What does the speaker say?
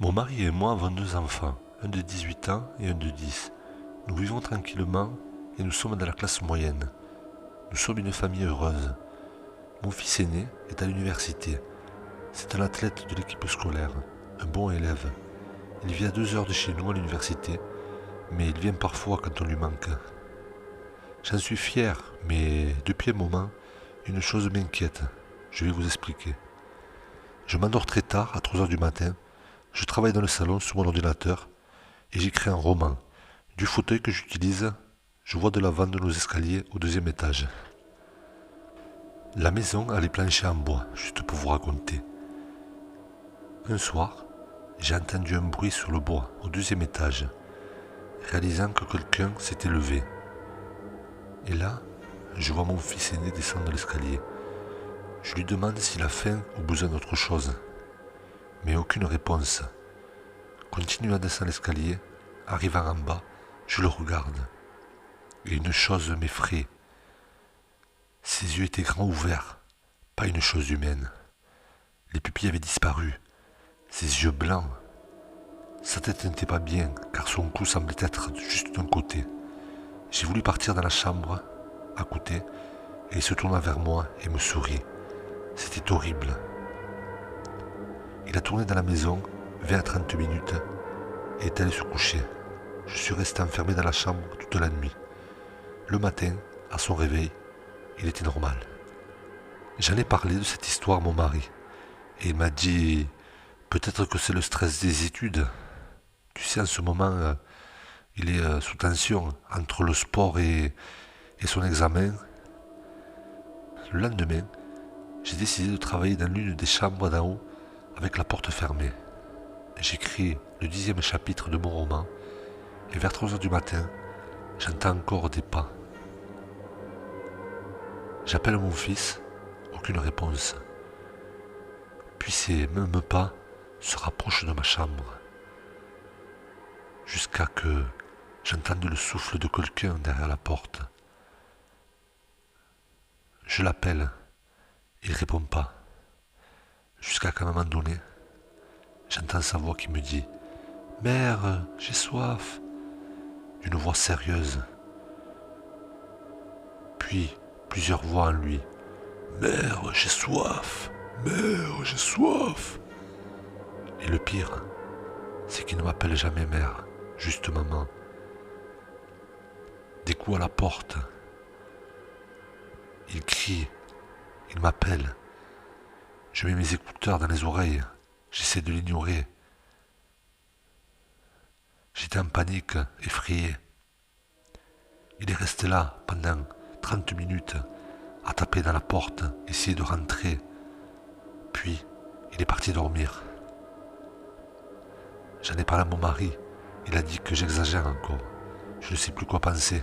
Mon mari et moi avons deux enfants, un de 18 ans et un de 10. Nous vivons tranquillement et nous sommes dans la classe moyenne. Nous sommes une famille heureuse. Mon fils aîné est à l'université. C'est un athlète de l'équipe scolaire, un bon élève. Il vit à 2 heures de chez nous à l'université, mais il vient parfois quand on lui manque. J'en suis fier, mais depuis un moment, une chose m'inquiète. Je vais vous expliquer. Je m'endors très tard, à 3 heures du matin. Je travaille dans le salon sous mon ordinateur et j'écris un roman. Du fauteuil que j'utilise, je vois de l'avant de nos escaliers au deuxième étage. La maison a les planchers en bois, juste pour vous raconter. Un soir, j'ai entendu un bruit sur le bois au deuxième étage, réalisant que quelqu'un s'était levé. Et là, je vois mon fils aîné descendre l'escalier. Je lui demande s'il a faim ou besoin d'autre chose, mais aucune réponse. Continuant à descendre l'escalier, arrivant en bas, je le regarde. Et une chose m'effraie. Ses yeux étaient grands ouverts, pas une chose humaine. Les pupilles avaient disparu, ses yeux blancs. Sa tête n'était pas bien, car son cou semblait être juste d'un côté. J'ai voulu partir dans la chambre, à côté, et il se tourna vers moi et me sourit. C'était horrible. Il a tourné dans la maison, 20 à 30 minutes, et est allé se coucher. Je suis resté enfermé dans la chambre toute la nuit. Le matin, à son réveil, il était normal. J'en ai parlé de cette histoire à mon mari, et il m'a dit peut-être que c'est le stress des études. Tu sais, en ce moment, il est sous tension entre le sport et son examen. Le lendemain, j'ai décidé de travailler dans l'une des chambres d'en haut avec la porte fermée. J'écris le 10e chapitre de mon roman, et vers 3 heures du matin, j'entends encore des pas. J'appelle mon fils, aucune réponse. Puis ces mêmes pas se rapprochent de ma chambre, jusqu'à que j'entende le souffle de quelqu'un derrière la porte. Je l'appelle, il répond pas, jusqu'à qu'à un moment donné, j'entends sa voix qui me dit « Mère, j'ai soif !» d'une voix sérieuse. Puis plusieurs voix en lui « Mère, j'ai soif ! Mère, j'ai soif !» Et le pire, c'est qu'il ne m'appelle jamais mère, juste maman. Des coups à la porte. Il crie, il m'appelle. Je mets mes écouteurs dans les oreilles. J'essaie de l'ignorer. J'étais en panique, effrayé. Il est resté là pendant 30 minutes à taper dans la porte, essayer de rentrer. Puis, il est parti dormir. J'en ai parlé à mon mari. Il a dit que j'exagère encore. Je ne sais plus quoi penser.